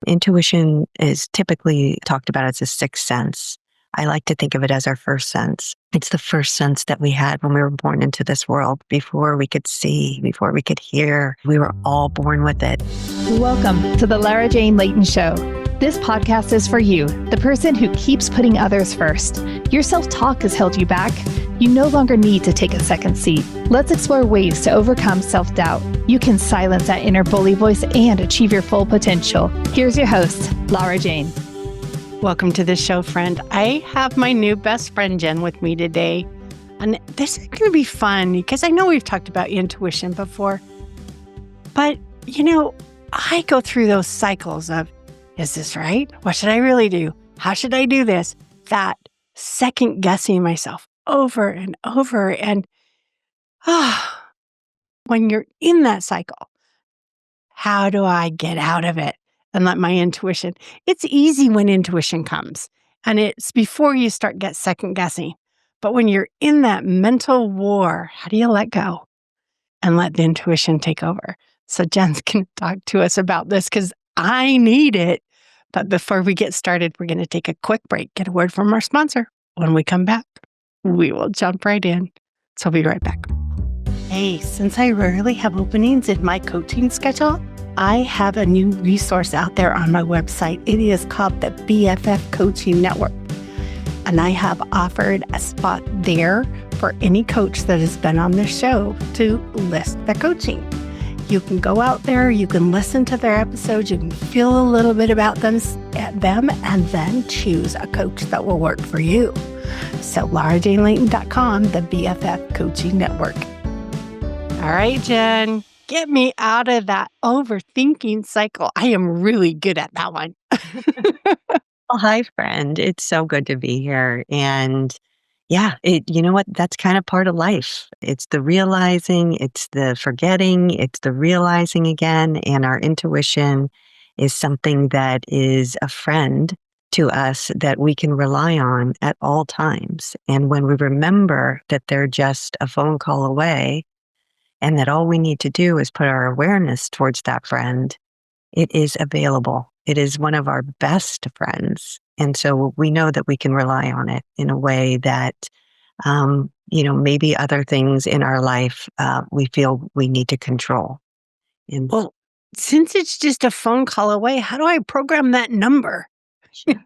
Intuition is typically talked about as a sixth sense. I like to think of it as our first sense. It's the first sense that we had when we were born into this world, before we could see, before we could hear. We were all born with it. Welcome to the Lara Jane Layton Show. This podcast is for you, the person who keeps putting others first. Your self-talk has held you back. You no longer need to take a second seat. Let's explore ways to overcome self-doubt. You can silence that inner bully voice and achieve your full potential. Here's your host, Lara Jane. Welcome to the show, friend. I have my new best friend, Jenn, with me today. And this is going to be fun because I know we've talked about intuition before. But, I go through those cycles of, is this right? What should I really do? How should I do this? That second guessing myself over and over. And when you're in that cycle, how do I get out of it and let my intuition? It's easy when intuition comes, and it's before you start get second guessing. But when you're in that mental war, how do you let go and let the intuition take over? So Jenn's going to talk to us about this because I need it. But before we get started, we're going to take a quick break, get a word from our sponsor. When we come back, we will jump right in. So I'll be right back. Hey, since I rarely have openings in my coaching schedule, I have a new resource out there on my website. It is called the BFF Coaching Network. And I have offered a spot there for any coach that has been on the show to list their coaching. You can go out there, you can listen to their episodes, you can feel a little bit about them, and then choose a coach that will work for you. So LaraJaneLayton.com, the BFF Coaching Network. All right, Jenn, get me out of that overthinking cycle. I am really good at that one. Well, hi, friend. It's so good to be here. And yeah, you know what? That's kind of part of life. It's the realizing, it's the forgetting, it's the realizing again. And our intuition is something that is a friend to us that we can rely on at all times. And when we remember that they're just a phone call away and that all we need to do is put our awareness towards that friend, it is available. It is one of our best friends. And so we know that we can rely on it in a way that, maybe other things in our life, we feel we need to control. Well, since it's just a phone call away, how do I program that number?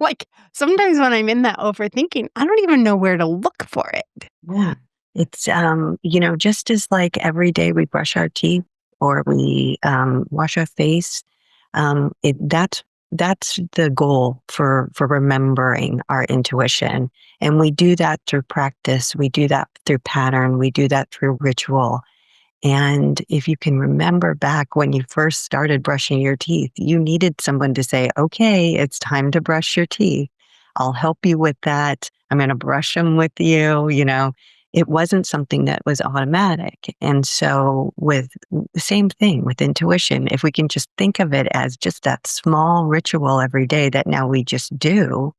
Like sometimes when I'm in that overthinking, I don't even know where to look for it. Yeah. It's, just as like every day we brush our teeth or we wash our face, that's the goal for remembering our intuition. And we do that through practice. We do that through pattern. We do that through ritual. And if you can remember back when you first started brushing your teeth, you needed someone to say, okay, it's time to brush your teeth. I'll help you with that. I'm going to brush them with you. It wasn't something that was automatic. And so with the same thing with intuition, if we can just think of it as just that small ritual every day that now we just do,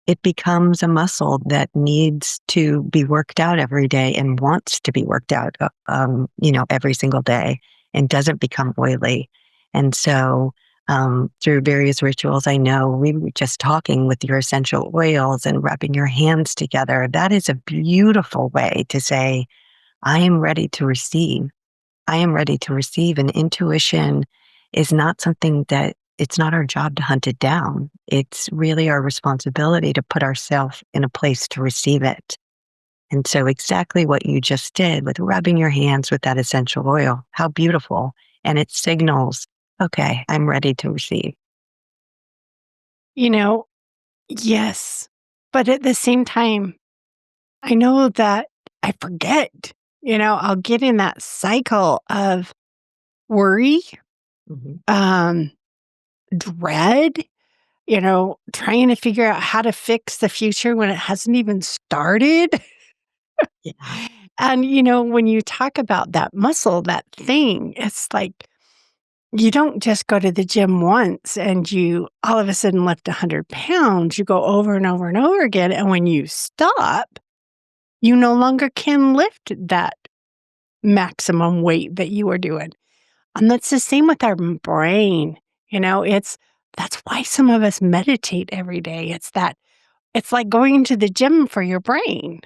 it becomes a muscle that needs to be worked out every day and wants to be worked out, every single day, and doesn't become oily. And so through various rituals, I know we were just talking with your essential oils and rubbing your hands together. That is a beautiful way to say, I am ready to receive. I am ready to receive. And intuition is not something that it's not our job to hunt it down. It's really our responsibility to put ourselves in a place to receive it. And so exactly what you just did with rubbing your hands with that essential oil, how beautiful. And it signals, okay, I'm ready to receive. Yes. But at the same time, I know that I forget. I'll get in that cycle of worry, dread, trying to figure out how to fix the future when it hasn't even started. Yeah. And, when you talk about that muscle, that thing, it's like you don't just go to the gym once and you all of a sudden lift 100 pounds. You go over and over and over again. And when you stop, you no longer can lift that maximum weight that you were doing. And that's the same with our brain. It's That's why some of us meditate every day. It's like going to the gym for your brain.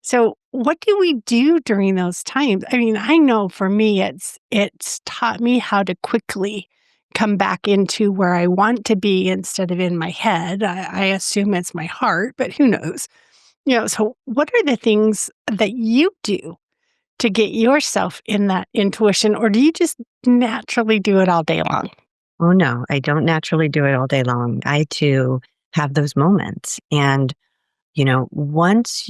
So, what do we do during those times? I mean, I know for me, it's taught me how to quickly come back into where I want to be instead of in my head. I assume it's my heart, but who knows? So what are the things that you do to get yourself in that intuition, or do you just naturally do it all day long? Oh, no, I don't naturally do it all day long. I too have those moments. And, once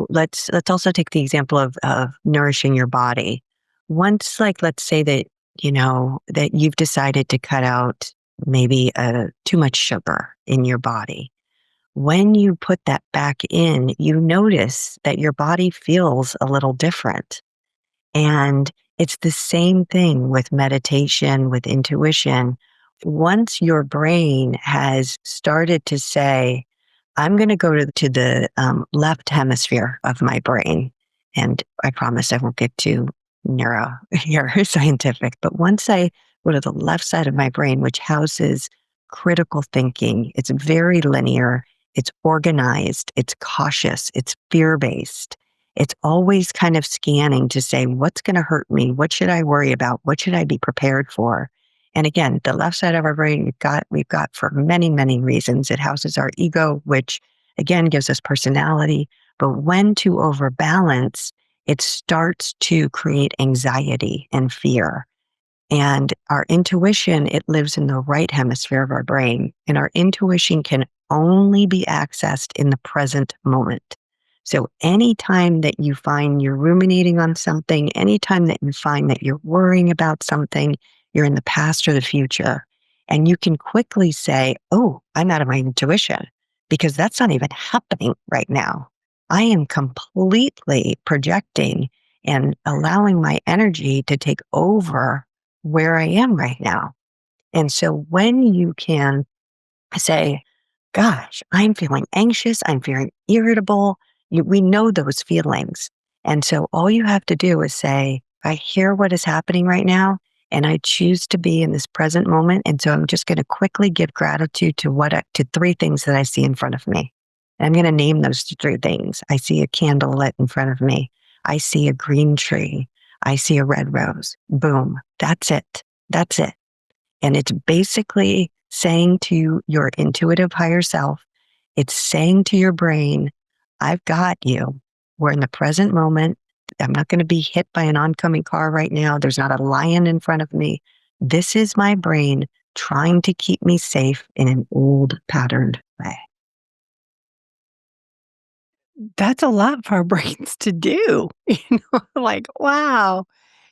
let's also take the example of nourishing your body. Once, like, let's say that, that you've decided to cut out maybe too much sugar in your body. When you put that back in, you notice that your body feels a little different. And it's the same thing with meditation, with intuition. Once your brain has started to say, I'm going to go to the left hemisphere of my brain, and I promise I won't get too neuroscientific, but once I go to the left side of my brain, which houses critical thinking, it's very linear, it's organized, it's cautious, it's fear based. It's always kind of scanning to say, what's going to hurt me? What should I worry about? What should I be prepared for? And again, the left side of our brain, we've got for many, many reasons. It houses our ego, which again gives us personality. But when to overbalance, it starts to create anxiety and fear. And our intuition, it lives in the right hemisphere of our brain. And our intuition can only be accessed in the present moment. So anytime that you find you're ruminating on something, anytime that you find that you're worrying about something, you're in the past or the future, and you can quickly say, oh, I'm out of my intuition because that's not even happening right now. I am completely projecting and allowing my energy to take over where I am right now. And so when you can say, gosh, I'm feeling anxious, I'm feeling irritable, we know those feelings. And so all you have to do is say, I hear what is happening right now, and I choose to be in this present moment. And so I'm just going to quickly give gratitude to three things that I see in front of me. And I'm going to name those three things. I see a candle lit in front of me. I see a green tree. I see a red rose. Boom. That's it. That's it. And it's basically saying to your intuitive higher self, it's saying to your brain, I've got you. We're in the present moment. I'm not going to be hit by an oncoming car right now. There's not a lion in front of me. This is my brain trying to keep me safe in an old patterned way. That's a lot for our brains to do. Like, wow.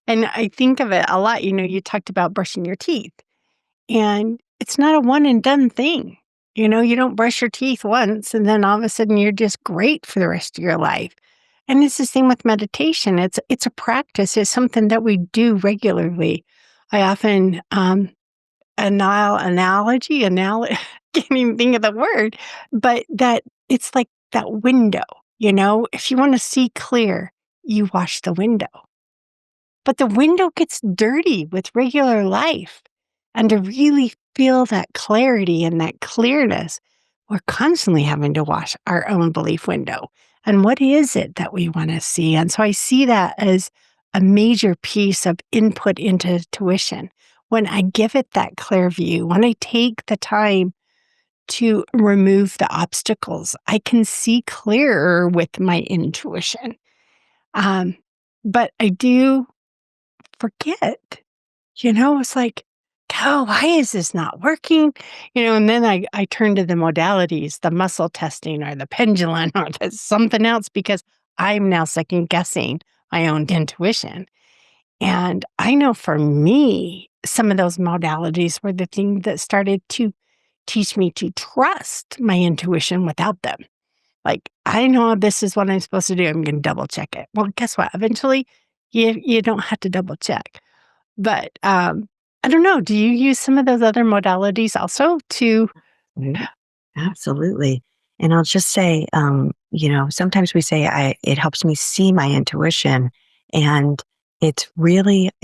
And I think of it a lot. You talked about brushing your teeth, and it's not a one and done thing. You don't brush your teeth once and then all of a sudden you're just great for the rest of your life. And it's the same with meditation. It's a practice. It's something that we do regularly. I often can't even think of the word, but that it's like that window. If you want to see clear, you wash the window. But the window gets dirty with regular life. And to really feel that clarity and that clearness, we're constantly having to wash our own belief window. And what is it that we want to see? And so I see that as a major piece of input into tuition. When I give it that clear view, when I take the time to remove the obstacles, I can see clearer with my intuition. But I do forget. It's like, oh, why is this not working? And then I turn to the modalities, the muscle testing or the pendulum or the something else because I'm now second guessing my own intuition. And I know for me, some of those modalities were the thing that started to teach me to trust my intuition without them. Like, I know this is what I'm supposed to do. I'm going to double check it. Well, guess what? Eventually, you don't have to double check. But, I don't know, do you use some of those other modalities also to Mhm. Absolutely. And I'll just say, sometimes we say it helps me see my intuition, and it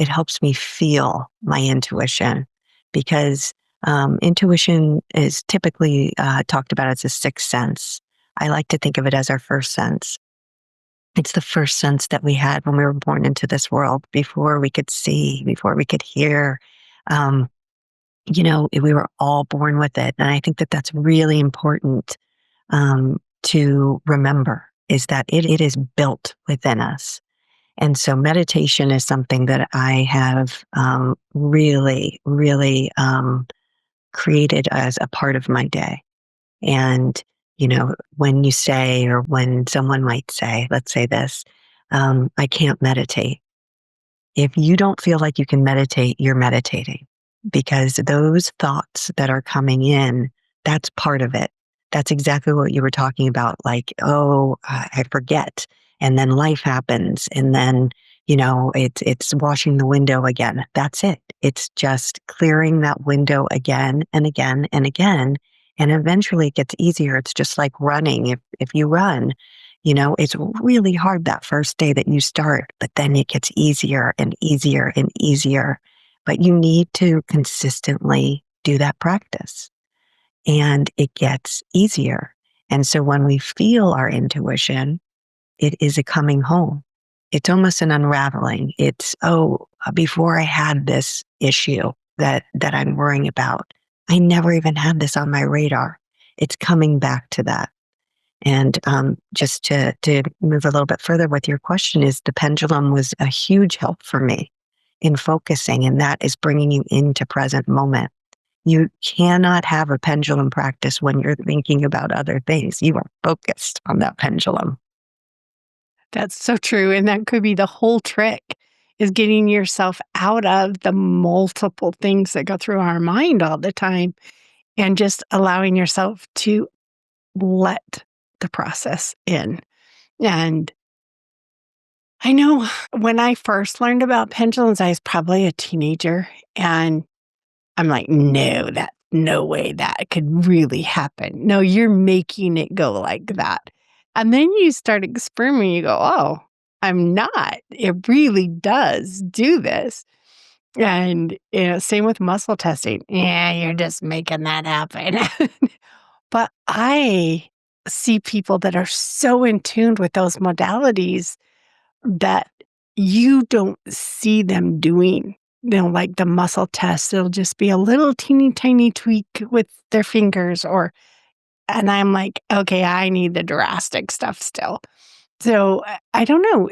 helps me feel my intuition because Intuition is typically talked about as a sixth sense. I like to think of it as our first sense. It's the first sense that we had when we were born into this world, before we could see, before we could hear. Um, we were all born with it. And I think that that's really important to remember, is that it is built within us. And so meditation is something that I have really, really created as a part of my day. And, when you say, or when someone might say, let's say this, I can't meditate. If you don't feel like you can meditate, you're meditating, because those thoughts that are coming in, that's part of it. That's exactly what you were talking about. Like, oh, I forget. And then life happens. And then, it's washing the window again. That's it. It's just clearing that window again and again and again. And eventually it gets easier. It's just like running. If you run, it's really hard that first day that you start, but then it gets easier and easier and easier. But you need to consistently do that practice, and it gets easier. And so when we feel our intuition, it is a coming home. It's almost an unraveling. It's, oh, before I had this issue that I'm worrying about, I never even had this on my radar. It's coming back to that. And just to move a little bit further with your question, is the pendulum was a huge help for me in focusing, and that is bringing you into present moment. You cannot have a pendulum practice when you're thinking about other things. You are focused on that pendulum. That's so true. And that could be the whole trick, is getting yourself out of the multiple things that go through our mind all the time, and just allowing yourself to let the process in. And I know when I first learned about pendulums, I was probably a teenager, and I'm like, no way that could really happen. No, you're making it go like that. And then you start experimenting, you go, oh, I'm not. It really does do this. And same with muscle testing. Yeah, you're just making that happen. But I see people that are so in tune with those modalities that you don't see them doing. Like the muscle test, it'll just be a little teeny tiny tweak with their fingers, and I'm like, okay, I need the drastic stuff still. So I don't know.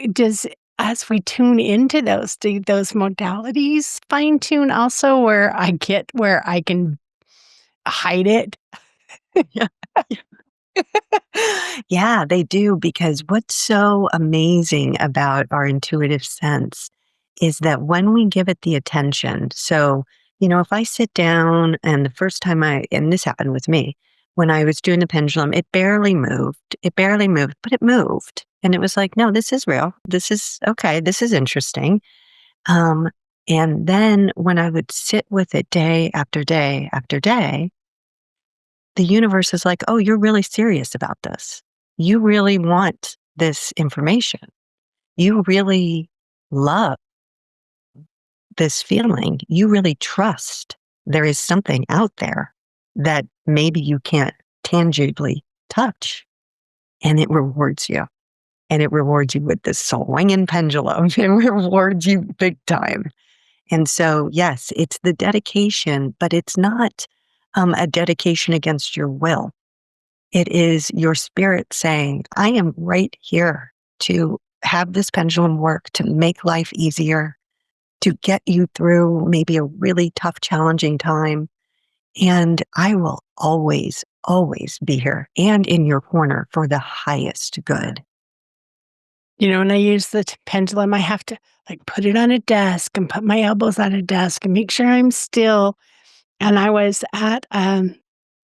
As we tune into those, do those modalities fine tune also, where I can hide it? Yeah. Yeah, they do, because what's so amazing about our intuitive sense is that when we give it the attention, so, if I sit down, and the first time and this happened with me, when I was doing the pendulum, it barely moved. It barely moved, but it moved. And it was like, no, this is real. This is okay. This is interesting. Um, and then when I would sit with it day after day after day, the universe is like, oh, you're really serious about this. You really want this information. You really love this feeling. You really trust there is something out there that maybe you can't tangibly touch. And it rewards you. And it rewards you with this swinging pendulum. It rewards you big time. And so, yes, it's the dedication, but it's not a dedication against your will. It is your spirit saying, I am right here to have this pendulum work, to make life easier, to get you through maybe a really tough, challenging time. And I will always, always be here and in your corner for the highest good. When I use the pendulum, I have to put it on a desk and put my elbows on a desk and make sure I'm still. And I was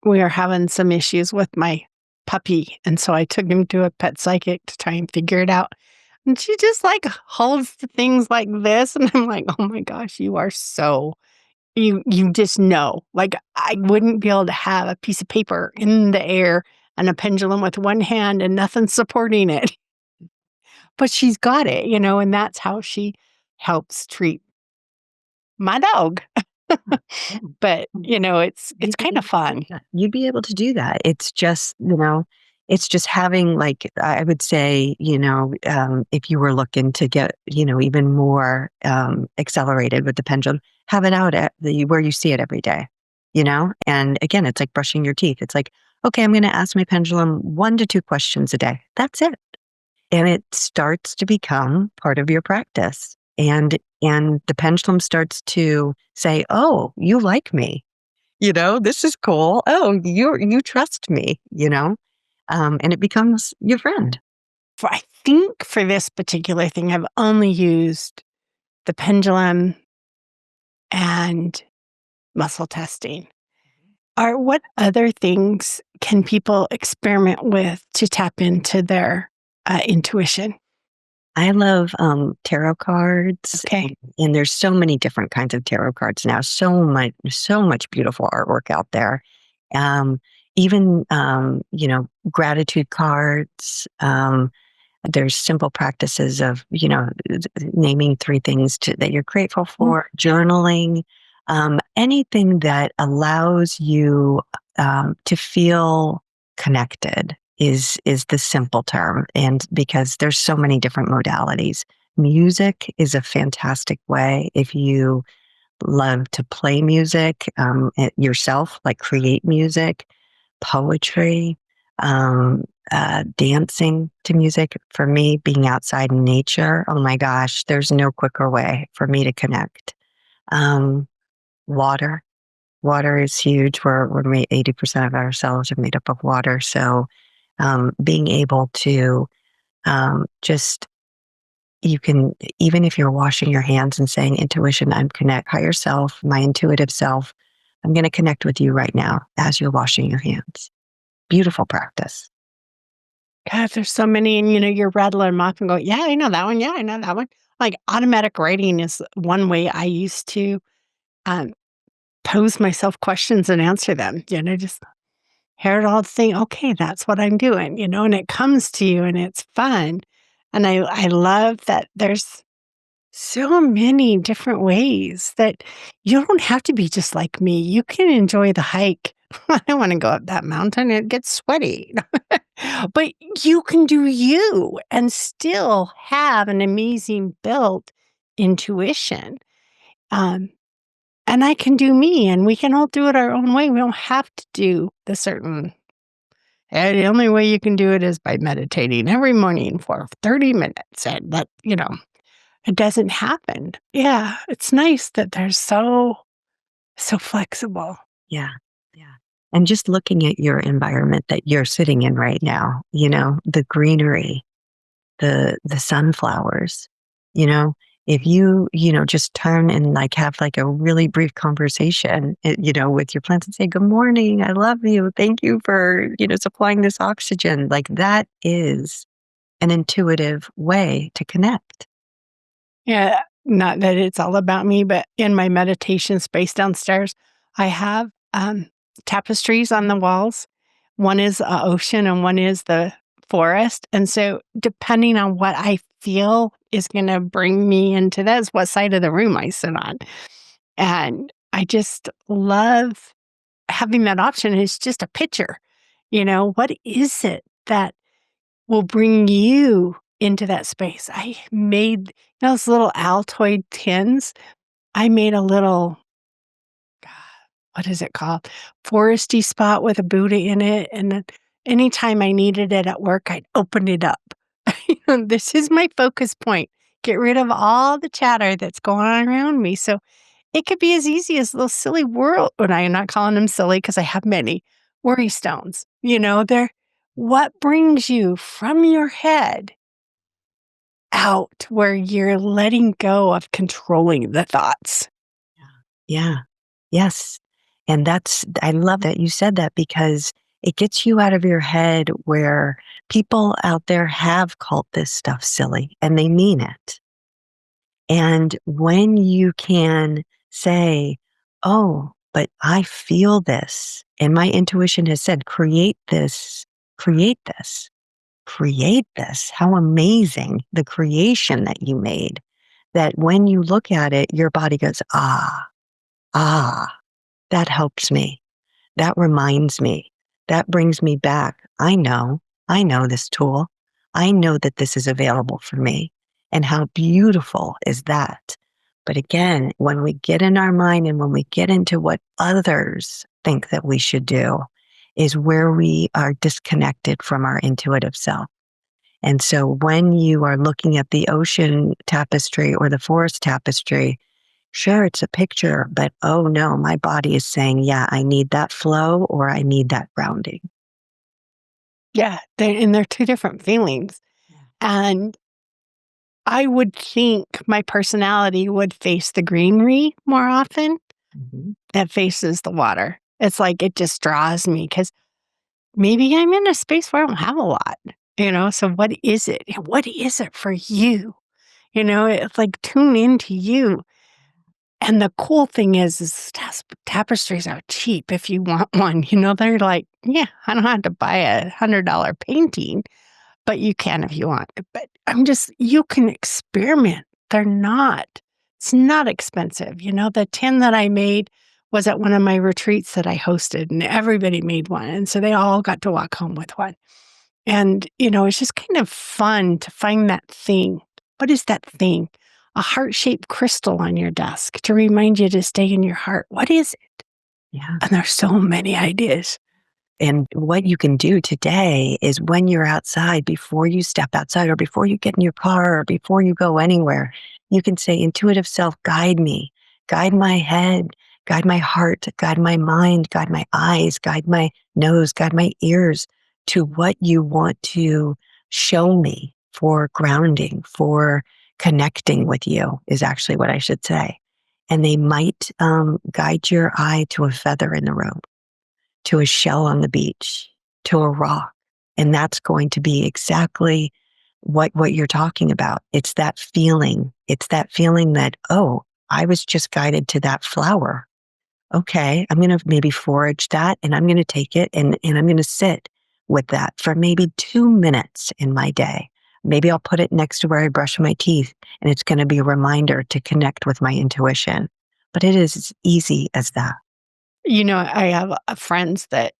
we are having some issues with my puppy. And so I took him to a pet psychic to try and figure it out. And she just holds the things like this. And I'm like, oh my gosh, you are so, you just know. I wouldn't be able to have a piece of paper in the air and a pendulum with one hand and nothing supporting it. But she's got it, and that's how she helps treat my dog. But, it's kind of fun. You'd be able to do that. It's just, it's just having like, I would say, if you were looking to get, even more accelerated with the pendulum, have it out at where you see it every day, And again, it's like brushing your teeth. It's like, okay, I'm going to ask my pendulum 1 to 2 questions a day. That's it. And it starts to become part of your practice. And the pendulum starts to say, "Oh, you like me. This is cool. Oh, you trust me, and it becomes your friend." I think for this particular thing, I've only used the pendulum and muscle testing. What other things can people experiment with to tap into their intuition? I love tarot cards, Okay. and there's so many different kinds of tarot cards now. So much beautiful artwork out there. Um, Even gratitude cards. There's simple practices of naming 3 things that you're grateful for, journaling, anything that allows you to feel connected is the simple term. And because there's so many different modalities, music is a fantastic way if you love to play music yourself, like create music, poetry, dancing to music. For me, being outside in nature, oh my gosh, there's no quicker way for me to connect. Um, Water. Water is huge. We're made 80% of our cells are made up of water. So being able to just you can, even if you're washing your hands and saying intuition, I'm connect higher self, my intuitive self, I'm going to connect with you right now as you're washing your hands. Beautiful practice. God, there's so many, and you're rattling them off and go, yeah, I know that one. Yeah, I know that one. Like automatic writing is one way I used to um, pose myself questions and answer them. Just hear it all think, okay, that's what I'm doing, and it comes to you and it's fun. And I love that there's so many different ways that you don't have to be just like me. You can enjoy the hike. I don't want to go up that mountain. It gets sweaty. But you can do you and still have an amazing built intuition. Um, and I can do me, and we can all do it our own way. We don't have to do the certain. And the only way you can do it is by meditating every morning for 30 minutes. And it doesn't happen. Yeah, it's nice that they're so flexible. Yeah. Yeah. And just looking at your environment that you're sitting in right now, the greenery, the sunflowers, you know, if just turn and like have like a really brief conversation, with your plants and say, "Good morning. I love you. Thank you for, supplying this oxygen." Like that is an intuitive way to connect. Yeah, not that it's all about me, but in my meditation space downstairs, I have tapestries on the walls. One is a ocean and one is the forest. And so, depending on what I feel is going to bring me into that's what side of the room I sit on. And I just love having that option. It's just a picture. What is it that will bring you into that space? I made those little Altoid tins. I made a little, God, what is it called? Foresty spot with a Buddha in it. And then anytime I needed it at work, I'd open it up. This is my focus point. Get rid of all the chatter that's going on around me. So it could be as easy as little silly world. And I am not calling them silly because I have many worry stones. They're what brings you from your head out where you're letting go of controlling the thoughts. Yeah. Yes. And I love that you said that because it gets you out of your head where people out there have called this stuff silly and they mean it. And when you can say, "Oh, but I feel this, and my intuition has said, create this, create this, create this." How amazing the creation that you made, that when you look at it, your body goes, "Ah, Ah, that helps me. That reminds me. That brings me back. I know this tool. I know that this is available for me. And how beautiful is that? But again, when we get in our mind and when we get into what others think that we should do, is where we are disconnected from our intuitive self. And so when you are looking at the ocean tapestry or the forest tapestry, sure, it's a picture, but oh no, my body is saying, yeah, I need that flow or I need that grounding. Yeah, they're two different feelings. And I would think my personality would face the greenery more often Mhm. that faces the water. It's like it just draws me because maybe I'm in a space where I don't have a lot, So what is it? What is it for you? It's like tune into you. And the cool thing is tapestries are cheap if you want one. They're like, yeah, I don't have to buy $100 painting, but you can if you want. But you can experiment. It's not expensive. The tin that I made was at one of my retreats that I hosted, and everybody made one. And so they all got to walk home with one. And, it's just kind of fun to find that thing. What is that thing? A heart shaped crystal on your desk to remind you to stay in your heart. What is it? Yeah. And there's so many ideas. And what you can do today is when you're outside, before you step outside or before you get in your car or before you go anywhere, you can say, intuitive self, guide me, guide my head, guide my heart, guide my mind, guide my eyes, guide my nose, guide my ears to what you want to show me for grounding, for connecting with you, is actually what I should say. And they might guide your eye to a feather in the road, to a shell on the beach, to a rock. And that's going to be exactly what you're talking about. It's that feeling. It's that feeling that, oh, I was just guided to that flower. Okay, I'm going to maybe forage that and I'm going to take it and I'm going to sit with that for maybe 2 minutes in my day. Maybe I'll put it next to where I brush my teeth and it's going to be a reminder to connect with my intuition. But it is as easy as that. I have friends that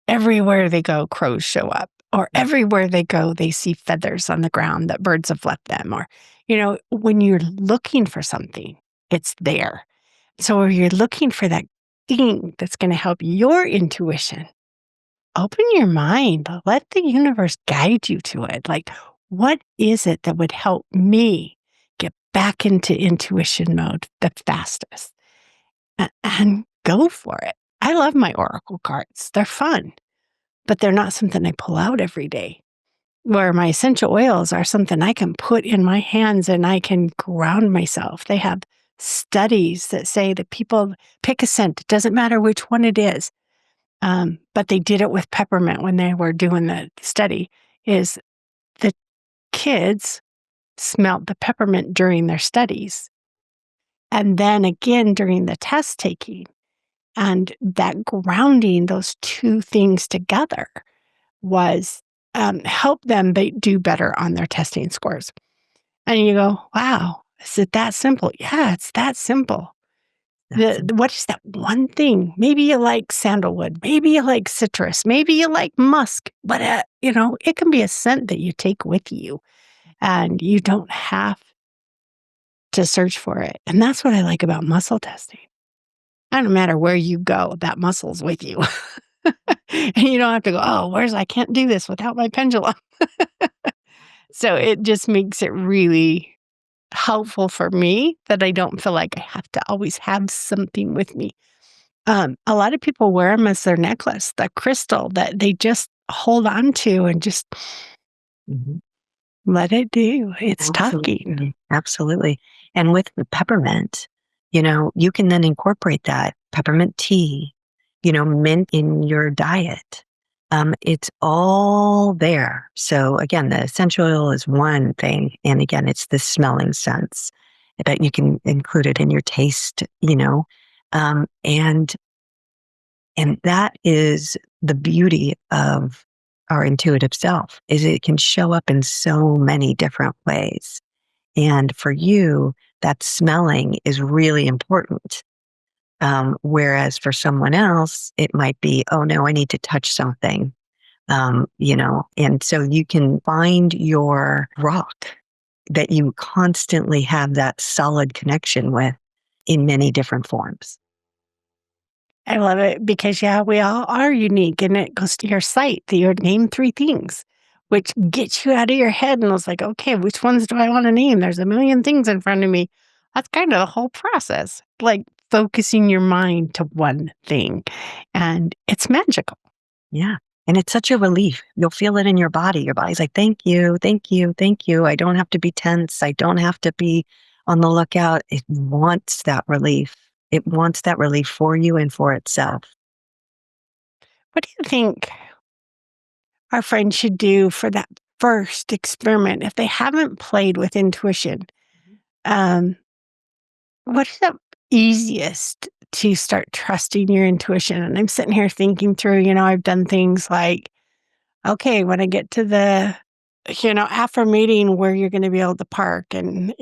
everywhere they go, crows show up, or everywhere they go, they see feathers on the ground that birds have left them. Or, when you're looking for something, it's there. So if you're looking for that thing that's going to help your intuition, open your mind, let the universe guide you to it. Like, what is it that would help me get back into intuition mode the fastest? And go for it. I love my oracle cards. They're fun, but they're not something I pull out every day. Where my essential oils are something I can put in my hands and I can ground myself. They have studies that say that people pick a scent. It doesn't matter which one it is. But they did it with peppermint when they were doing the study, is the kids smelt the peppermint during their studies. And then again during the test taking. And that grounding those two things together was help them do better on their testing scores. And you go, wow, is it that simple? Yeah, it's that simple. What is that one thing? Maybe you like sandalwood. Maybe you like citrus. Maybe you like musk. But, it can be a scent that you take with you and you don't have to search for it. And that's what I like about muscle testing. It doesn't matter where you go, that muscle's with you. And you don't have to go, oh, I can't do this without my pendulum. So it just makes it really helpful for me that I don't feel like I have to always have something with me. A lot of people wear them as their necklace, the crystal that they just hold on to and just Mhm. let it do its talking. Absolutely. Absolutely. And with the peppermint, you can then incorporate that peppermint tea, mint in your diet. It's all there. So again, the essential oil is one thing. And again, it's the smelling sense, but you can include it in your taste, um, and, and that is the beauty of our intuitive self, is it can show up in so many different ways. And for you, that smelling is really important. Whereas for someone else, it might be, oh no, I need to touch something, and so you can find your rock that you constantly have that solid connection with in many different forms. I love it because, yeah, we all are unique, and it goes to your site that you name 3 things, which gets you out of your head, and it's like, "Okay, which ones do I wanna name? There's a million things in front of me." That's kinda the whole process, like, focusing your mind to one thing, and it's magical. Yeah. And it's such a relief. You'll feel it in your body. Your body's like, thank you, thank you, thank you. I don't have to be tense. I don't have to be on the lookout. It wants that relief. It wants that relief for you and for itself. What do you think our friends should do for that first experiment if they haven't played with intuition? Um, what is the easiest to start trusting your intuition? And I'm sitting here thinking through, I've done things like, okay, when I get to the, after meeting where you're going to be able to park and,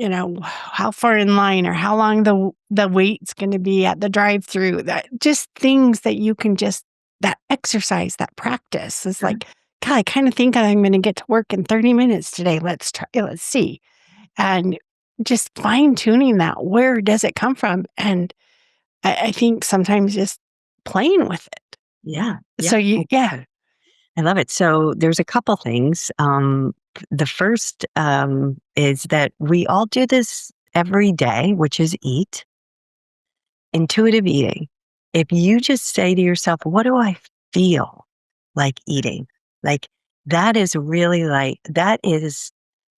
how far in line or how long the wait's going to be at the drive through, that just things that you can just, that exercise, that practice is Sure. like, God, I kind of think I'm going to get to work in 30 minutes today. Let's try, let's see. And just fine tuning that. Where does it come from? And I think sometimes just playing with it. Yeah. Yeah. So yeah. I love it. So there's a couple things. The first is that we all do this every day, which is eat. Intuitive eating. If you just say to yourself, what do I feel like eating? Like that is really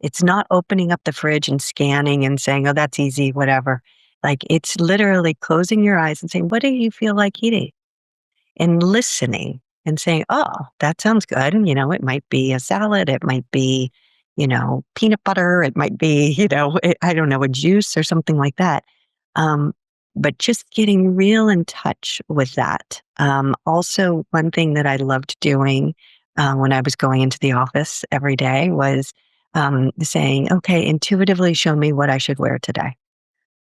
it's not opening up the fridge and scanning and saying, oh, that's easy, whatever. Like it's literally closing your eyes and saying, what do you feel like eating? And listening and saying, oh, that sounds good. And, it might be a salad. It might be, peanut butter. It might be, I don't know, a juice or something like that. Um, but just getting real in touch with that. Also, one thing that I loved doing when I was going into the office every day was saying, okay, intuitively show me what I should wear today.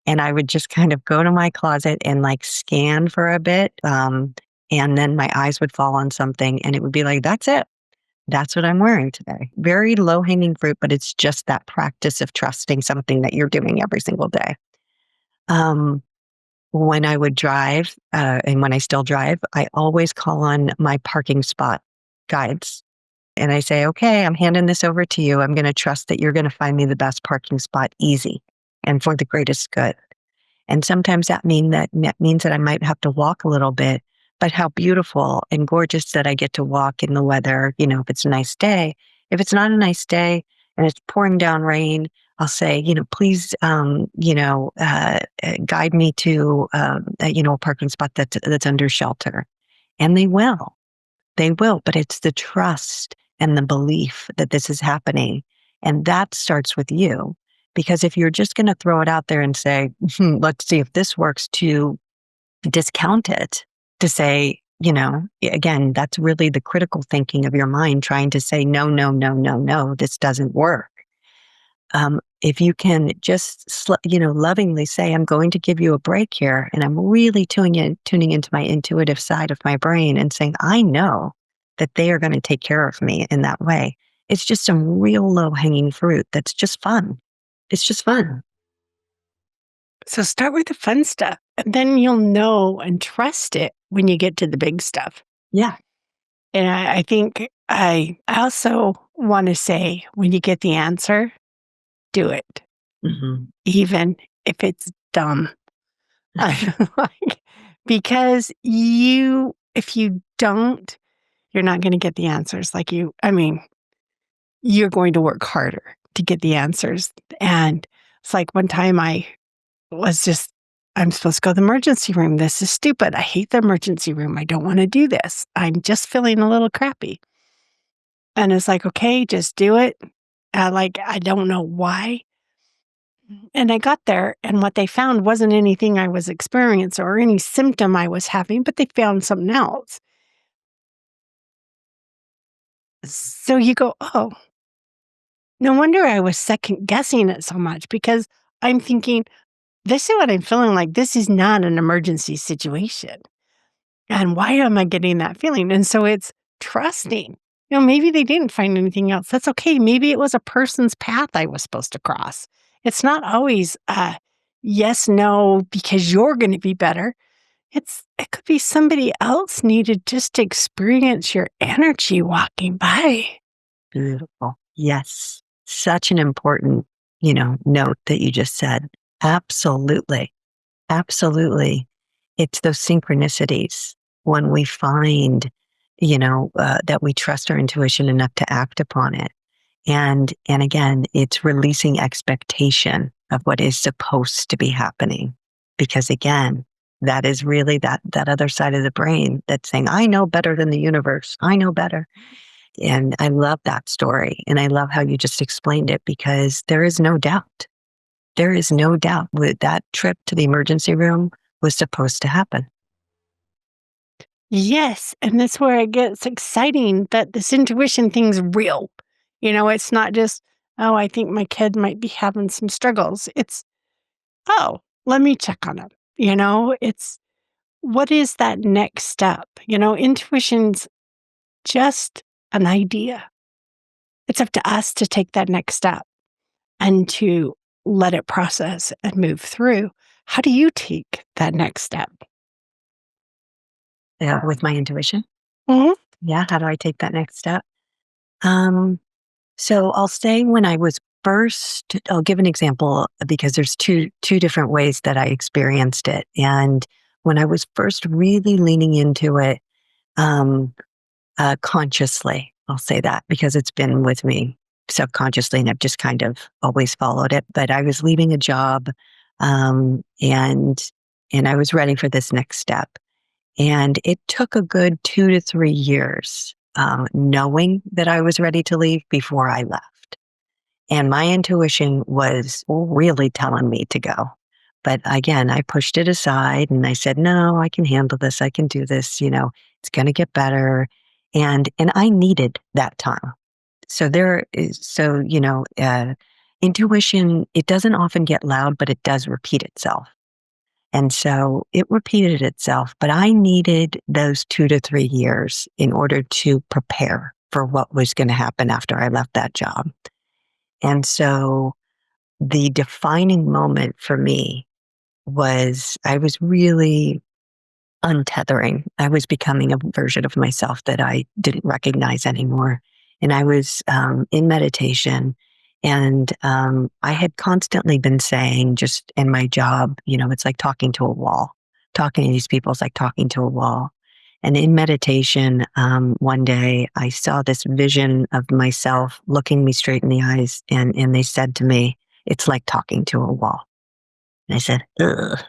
And I would just kind of go to my closet and like scan for a bit. And then my eyes would fall on something and it would be like, that's it. That's what I'm wearing today. Very low hanging fruit, but it's just that practice of trusting something that you're doing every single day. Um, when I would drive, and when I still drive, I always call on my parking spot guides. And I say, okay, I'm handing this over to you. I'm going to trust that you're going to find me the best parking spot easy and for the greatest good. And sometimes that means that I might have to walk a little bit, but how beautiful and gorgeous that I get to walk in the weather, if it's a nice day. If it's not a nice day and it's pouring down rain, I'll say, please, guide me to, a parking spot that's under shelter. And they will, but it's the trust and the belief that this is happening. And that starts with you. Because if you're just going to throw it out there and say, let's see if this works, to discount it, to say, again, that's really the critical thinking of your mind trying to say, no, no, no, no, no, this doesn't work. If you can just, lovingly say, I'm going to give you a break here. And I'm really tuning into my intuitive side of my brain and saying, I know that they are going to take care of me in that way. It's just some real low hanging fruit. That's just fun. It's just fun. So start with the fun stuff, and then you'll know and trust it when you get to the big stuff. Yeah. And I think I also want to say when you get the answer, do it, Hmm. even if it's dumb. Like, because if you don't, you're not going to get the answers. You're going to work harder to get the answers. And it's like one time was just, I'm supposed to go to the emergency room. This is stupid. I hate the emergency room. I don't want to do this. I'm just feeling a little crappy. And it's like, okay, just do it. I don't know why. And I got there, and what they found wasn't anything I was experiencing or any symptom I was having, but they found something else. So you go, oh, no wonder I was second guessing it so much, because I'm thinking, this is what I'm feeling like. This is not an emergency situation. And why am I getting that feeling? And so it's trusting. Maybe they didn't find anything else. That's okay. Maybe it was a person's path I was supposed to cross. It's not always yes, no, because you're going to be better. It could be somebody else needed just to experience your energy walking by. Beautiful. Yes. Such an important, note that you just said. Absolutely. Absolutely. It's those synchronicities when we find, that we trust our intuition enough to act upon it. And again, it's releasing expectation of what is supposed to be happening. Because again, that is really that other side of the brain that's saying, I know better than the universe. I know better. And I love that story. And I love how you just explained it because there is no doubt. There is no doubt that trip to the emergency room was supposed to happen. Yes, and that's where it gets exciting that this intuition thing's real. It's not just, oh, I think my kid might be having some struggles. It's, oh, let me check on him. It's what is that next step? Intuition's just an idea. It's up to us to take that next step and to let it process and move through. How do you take that next step? With my intuition. Mhm. Yeah. How do I take that next step? Um, so I'll say when I was first, I'll give an example because there's two different ways that I experienced it. And when I was first really leaning into it, um, consciously, I'll say that because it's been with me subconsciously and I've just kind of always followed it. But I was leaving a job, and I was ready for this next step. And it took a good 2 to 3 years, knowing that I was ready to leave before I left. And my intuition was really telling me to go. But again, I pushed it aside and I said, no, I can handle this. I can do this. It's going to get better. And I needed that time. Intuition, it doesn't often get loud, but it does repeat itself. And so it repeated itself, but I needed those 2 to 3 years in order to prepare for what was going to happen after I left that job. And so the defining moment for me was I was really untethering. I was becoming a version of myself that I didn't recognize anymore. And I was in meditation. And I had constantly been saying, just in my job, it's like talking to a wall. Talking to these people is like talking to a wall. And in meditation, one day I saw this vision of myself looking me straight in the eyes. And they said to me, it's like talking to a wall. And I said, ugh,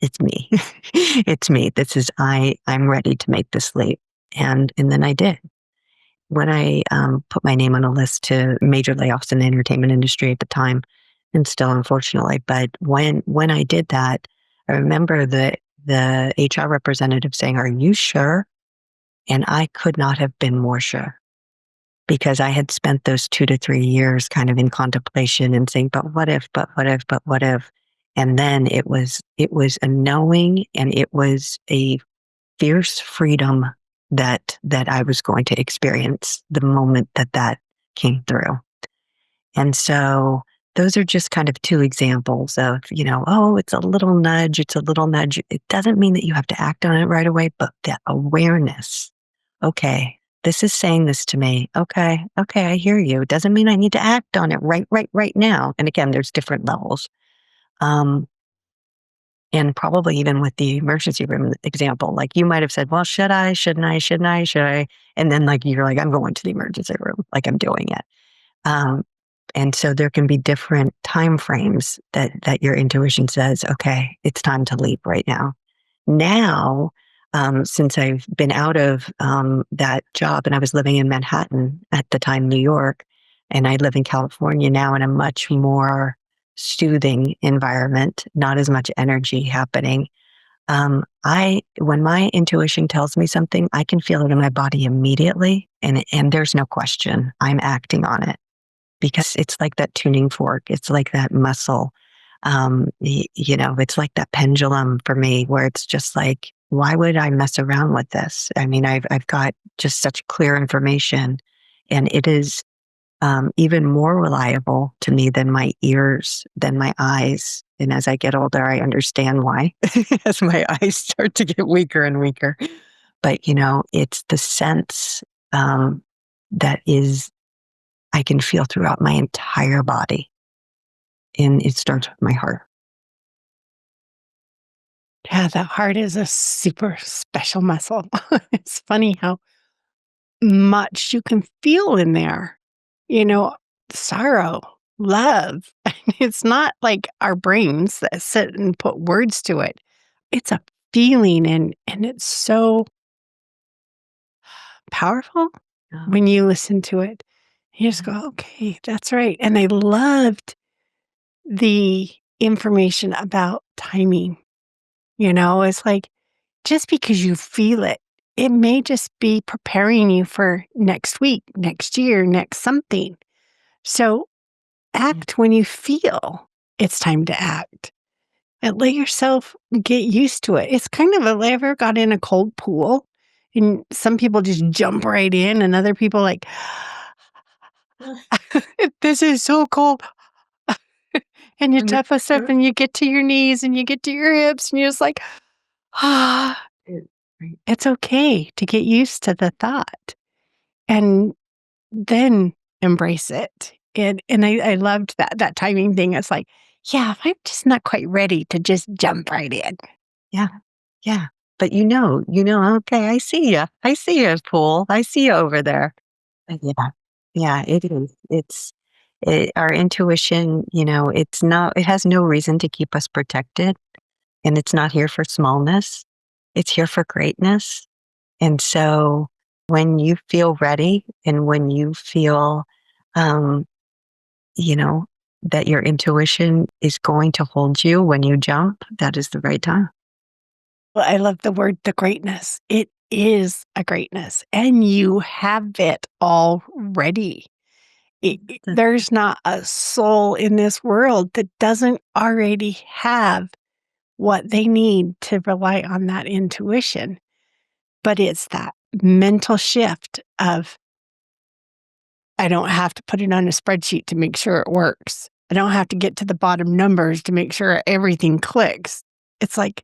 it's me. It's me. I'm ready to make this leap. And then I did. When I put my name on a list to major layoffs in the entertainment industry at the time, and still unfortunately, but when I did that, I remember the HR representative saying, "Are you sure?" And I could not have been more sure because I had spent those 2 to 3 years kind of in contemplation and saying, but what if, but what if, but what if? And then it was a knowing and it was a fierce freedom that I was going to experience the moment that came through. And so those are just kind of two examples of, oh, it's a little nudge. It's a little nudge. It doesn't mean that you have to act on it right away, but that awareness. Okay, this is saying this to me. Okay, I hear you. It doesn't mean I need to act on it right now. And again, there's different levels. And probably even with the emergency room example, like you might have said, well, should I, shouldn't I, shouldn't I, should I? And then you're like, I'm going to the emergency room, like I'm doing it. And so there can be different time frames that your intuition says, okay, it's time to leave right now. Now, since I've been out of that job and I was living in Manhattan at the time, New York, and I live in California now in a much more soothing environment, not as much energy happening. When my intuition tells me something, I can feel it in my body immediately, and there's no question. I'm acting on it because it's like that tuning fork. It's like that muscle. It's like that pendulum for me where it's just like, why would I mess around with this? I mean, I've got just such clear information, and it is even more reliable to me than my ears, than my eyes. And as I get older, I understand why, as my eyes start to get weaker and weaker. But, it's the sense that is, I can feel throughout my entire body. And it starts with my heart. Yeah, the heart is a super special muscle. It's funny how much you can feel in there. You know, sorrow, love. It's not like our brains that sit and put words to it. It's a feeling and it's so powerful Oh, when you listen to it. You just go, okay, that's right. And I loved the information about timing. It's like just because you feel it, it may just be preparing you for next week, next year, next something. So act when you feel it's time to act and let yourself get used to it. It's kind of a, ever got in a cold pool and some people just jump right in and other people like, this is so cold. And you tap a step and you get to your knees and you get to your hips and you're just like, ah, it's okay to get used to the thought and then embrace it. And I loved that timing thing. It's like, yeah, I'm just not quite ready to just jump right in. yeah, yeah. But okay, I see you. I see you, pool. I see you over there. Yeah, yeah, it is. Our intuition, it has no reason to keep us protected, and it's not here for smallness. It's here for greatness. And so when you feel ready and when you feel, um, you know, that your intuition is going to hold you when you jump, that is the right time. Well, I love the word the greatness. It is a greatness, and you have it already. There's not a soul in this world that doesn't already have what they need to rely on that intuition. But it's that mental shift of, I don't have to put it on a spreadsheet to make sure it works. I don't have to get to the bottom numbers to make sure everything clicks. It's like,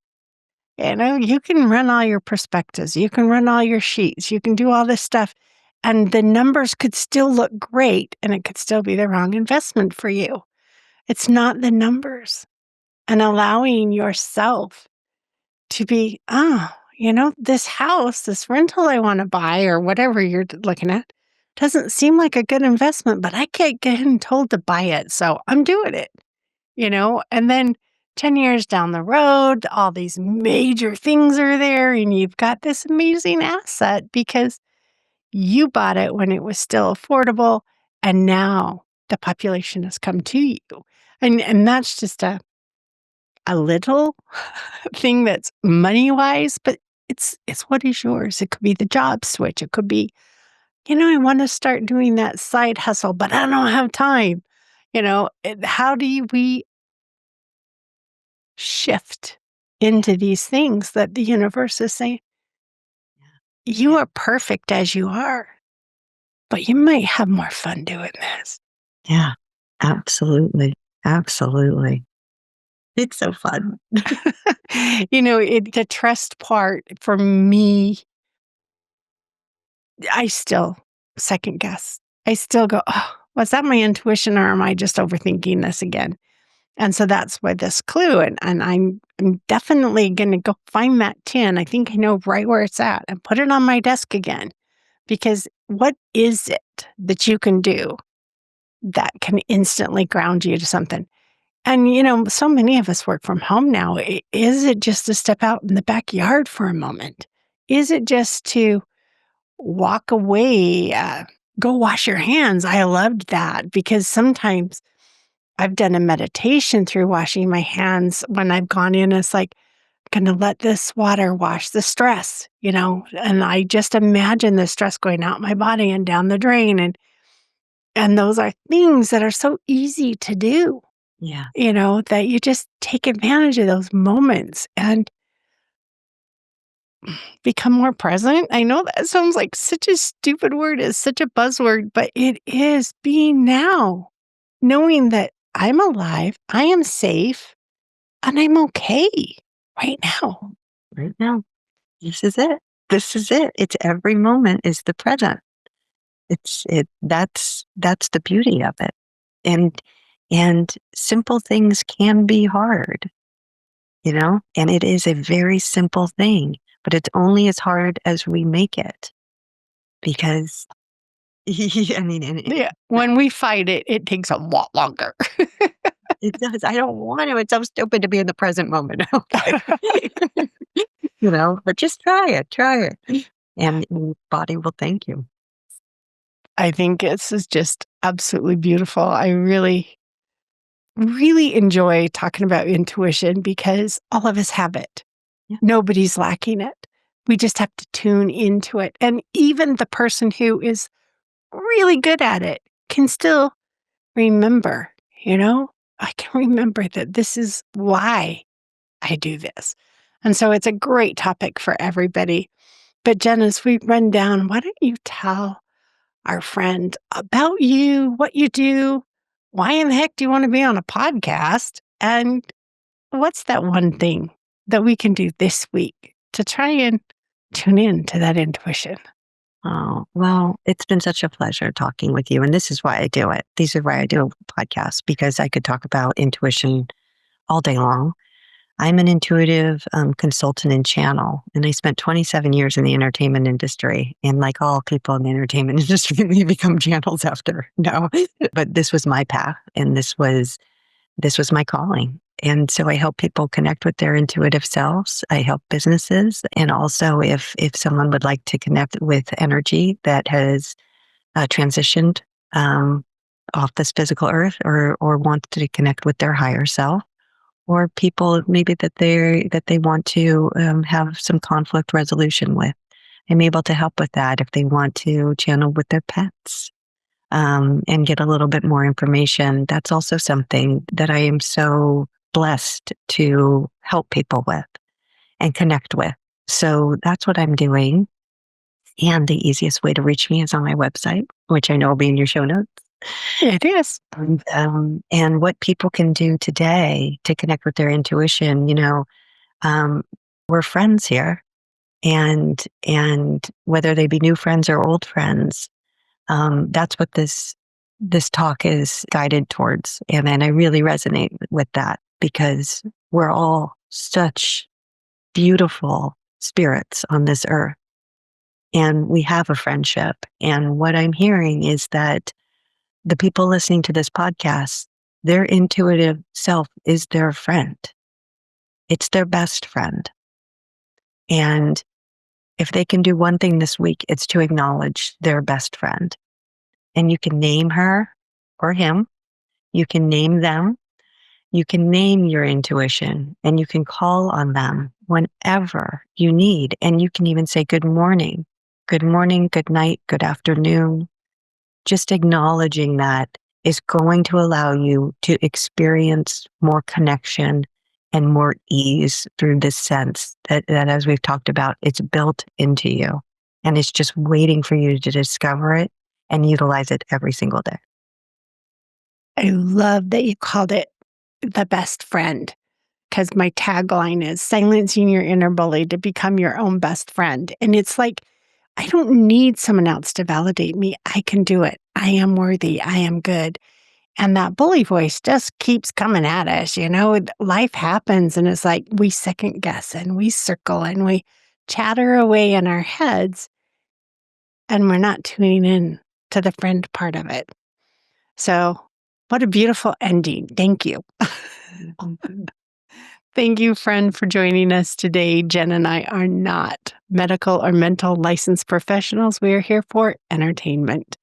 you can run all your prospectus, you can run all your sheets, you can do all this stuff, and the numbers could still look great and it could still be the wrong investment for you. It's not the numbers. And allowing yourself to be, this house, this rental I want to buy or whatever you're looking at doesn't seem like a good investment, but I can't get told to buy it. So I'm doing it, and then 10 years down the road, all these major things are there and you've got this amazing asset because you bought it when it was still affordable. And now the population has come to you. And that's just a little thing that's money wise, but it's what is yours. It could be the job switch. It could be, I want to start doing that side hustle, but I don't have time. How do we shift into these things that the universe is saying, you are perfect as you are, but you might have more fun doing this. Yeah, absolutely. Absolutely. It's so fun. The trust part for me, I still second guess. I still go, oh, was that my intuition or am I just overthinking this again? And so that's why this clue. And I'm definitely going to go find that tin. I think I know right where it's at and put it on my desk again. Because what is it that you can do that can instantly ground you to something? And, so many of us work from home now. Is it just to step out in the backyard for a moment? Is it just to walk away, go wash your hands? I loved that because sometimes I've done a meditation through washing my hands when I've gone in. It's like, going to let this water wash the stress, and I just imagine the stress going out my body and down the drain. And those are things that are so easy to do. Yeah. that you just take advantage of those moments and become more present. I know that sounds like such a stupid word, it's such a buzzword, but it is being now, knowing that I'm alive, I am safe, and I'm okay right now. Right now. This is it. This is it. It's every moment is the present. That's the beauty of it. And simple things can be hard, and it is a very simple thing, but it's only as hard as we make it because I mean, Yeah. When we fight it, it takes a lot longer. it does. I don't want to. It's so stupid to be in the present moment. Okay. But just try it, and your body will thank you. I think this is just absolutely beautiful. I really, really enjoy talking about intuition because all of us have it. Yeah. Nobody's lacking it. We just have to tune into it. And even the person who is really good at it can still remember, I can remember that this is why I do this. And so it's a great topic for everybody. But Jenn, as we run down, why don't you tell our friend about you, what you do, why in the heck do you want to be on a podcast? And what's that one thing that we can do this week to try and tune in to that intuition? Oh, well, it's been such a pleasure talking with you. And this is why I do it. These are why I do podcasts, because I could talk about intuition all day long. I'm an intuitive consultant and channel, and I spent 27 years in the entertainment industry. And like all people in the entertainment industry, we become channels after. No, but this was my path, and this was my calling. And so I help people connect with their intuitive selves. I help businesses. And also if someone would like to connect with energy that has transitioned off this physical earth, or wants to connect with their higher self, or people maybe that they want to have some conflict resolution with, I'm able to help with that. If they want to channel with their pets, and get a little bit more information, that's also something that I am so blessed to help people with and connect with. So that's what I'm doing. And the easiest way to reach me is on my website, which I know will be in your show notes. It is. And what people can do today to connect with their intuition, we're friends here, and whether they be new friends or old friends, that's what this talk is guided towards. And I really resonate with that because we're all such beautiful spirits on this earth, and we have a friendship. And what I'm hearing is that the people listening to this podcast, their intuitive self is their friend. It's their best friend. And if they can do one thing this week, it's to acknowledge their best friend. And you can name her or him. You can name them. You can name your intuition, and you can call on them whenever you need. And you can even say good morning, good night, good afternoon. Just acknowledging that is going to allow you to experience more connection and more ease through this sense that as we've talked about, it's built into you, and it's just waiting for you to discover it and utilize it every single day. I love that you called it the best friend, because my tagline is silencing your inner bully to become your own best friend. And it's like, I don't need someone else to validate me. I can do it. I am worthy. I am good. And that bully voice just keeps coming at us. Life happens, and it's like we second guess and we circle and we chatter away in our heads, and we're not tuning in to the friend part of it. So, what a beautiful ending. Thank you. Thank you, friend, for joining us today. Jenn and I are not medical or mental licensed professionals. We are here for entertainment.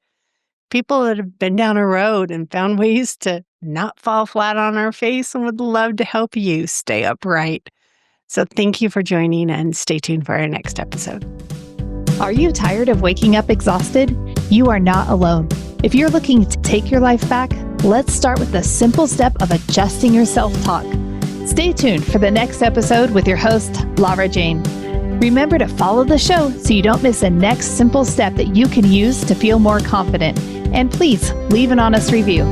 People that have been down a road and found ways to not fall flat on our face and would love to help you stay upright. So thank you for joining, and stay tuned for our next episode. Are you tired of waking up exhausted? You are not alone. If you're looking to take your life back, Let's start with the simple step of adjusting your self-talk. Stay tuned for the next episode with your host, Lara Jane. Remember to follow the show so you don't miss the next simple step that you can use to feel more confident. And please leave an honest review.